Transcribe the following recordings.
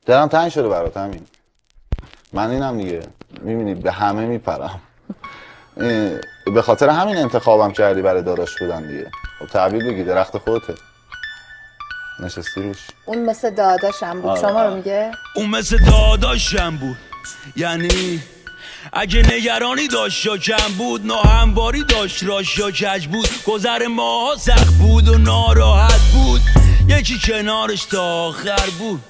دلم تنگ شده برات همین. من اینم دیگه میبینی به همه میپرم. به خاطر همین انتخابم کردی برای داداش بودن دیگه. خب تعبیر بگی درخت خودته. نشستی روش. اون مثل داداشم بود. شما رو میگه؟ اون مثل داداشم بود، یعنی اگه نگرانی داشت یا کم بود، ناهمواری داشت راش یا کج بود، گذر ماها سخت بود و ناراحت بود، یکی کنارش تا آخر بود،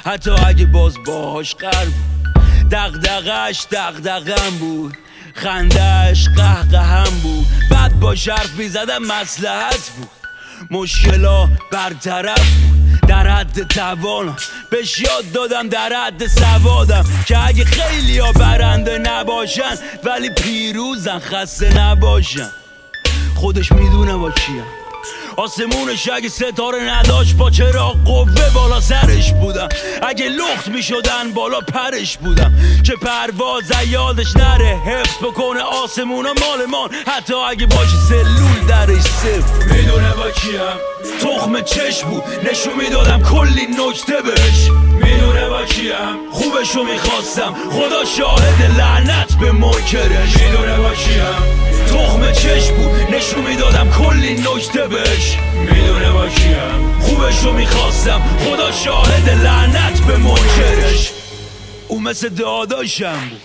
حتی اگه باز باهاش قرب بود. دغدغش دغدغم بود، خندش قهقهم بود، بعد با حرف میزدم مصلحت بود، مشکلا برطرف بود، در حد توانم بهش یاد دادم، در حد سوادم که اگه خیلی ها برنده نباشن ولی پیروزن، خسته نباشن. خودش میدونه با کیم، آسمونش اگه ستاره نداشت با چرا قوه بالا سرش بودم، اگه لخت میشدن بالا پرش بودم، که پرواز یادش نره، حفظ بکنه آسمونا مالمان، حتی اگه باشه سلول درش صفر. میدونه با کیم، تخم چشم بود، نشون میدادم کلی نکته بهش. میدونه با کیم، خوبشو میخواستم، خدا شاهد لعنت به منکرش. میدونه با کیم، تخم چشم بود، نشون میدادم کلی نکته بهش. میدونه با کیم، خوبشو میخواستم، خدا شاهد لعنت به منکرش. اون مثل داداشم بود،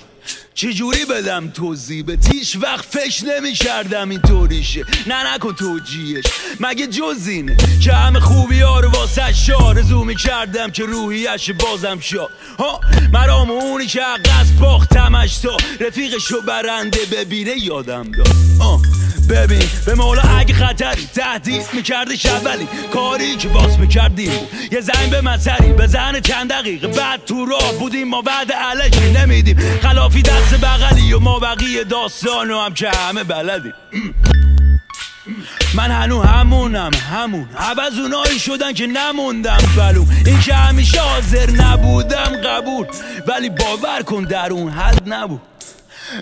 چجوری بدم توضیح؟ به هیچ وقت فکر نمی کردم این طوریشه، نه نکن توجیهش، مگه جز اینه که همه خوبی ها رو واسه آرزو می کردم که روحیش بازم شد. ها مرام اونی که قصد باختمش تا رفیقشو برنده ببینه یادم داد. ببین به مولا اگه خطری تهدید میکردش، اولی کاری که باز میکردیم یه زنگ به من سری بزنه چند دقیقه بعد تو راه بودیم، ما بعد علکی نمیدیم خلافی دست بغلی و ما بقیه داستانو هم که همه بلدیم. من همون عوض اونایی شدن که نموندم فلوم، این که همیشه حاضر نبودم قبول، ولی باور کن در اون حد نبود.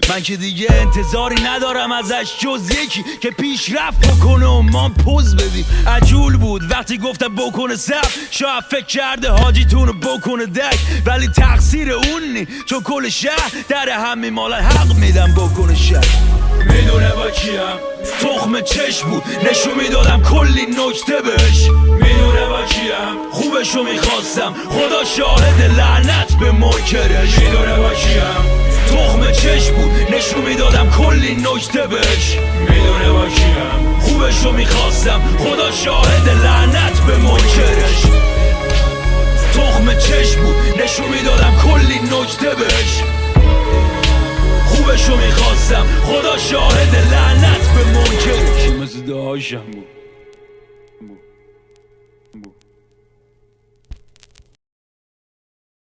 من که دیگه انتظاری ندارم ازش جز یکی که پیشرفت بکنه و ما پوز بدیم. عجول بود وقتی گفتم بکنه سب، شاید فکر کرده حاجیتون رو بکنه دک، ولی تقصیر اون نی چون کل شهر در هم میمالن، حق میدم بکنه شهر. میدونه با کیم، تخم چشم بود، نشون میدادم کلی نکته بهش. میدونه با کیم، خوبشو میخواستم، خدا شاهد لعنت به منکرش. میدونه با کیم، تخم چشم بود، نشون میدادم کلی نکته بهش. میدونه با کیم، خوبشو میخواستم، خدا شاهد لعنت به منکرش. تخم چشم بود، نشون میدادم کلی نکته بهش. خوبشو میخواستم، خدا شاهد لعنت به منکرش. مثل داشتم بود.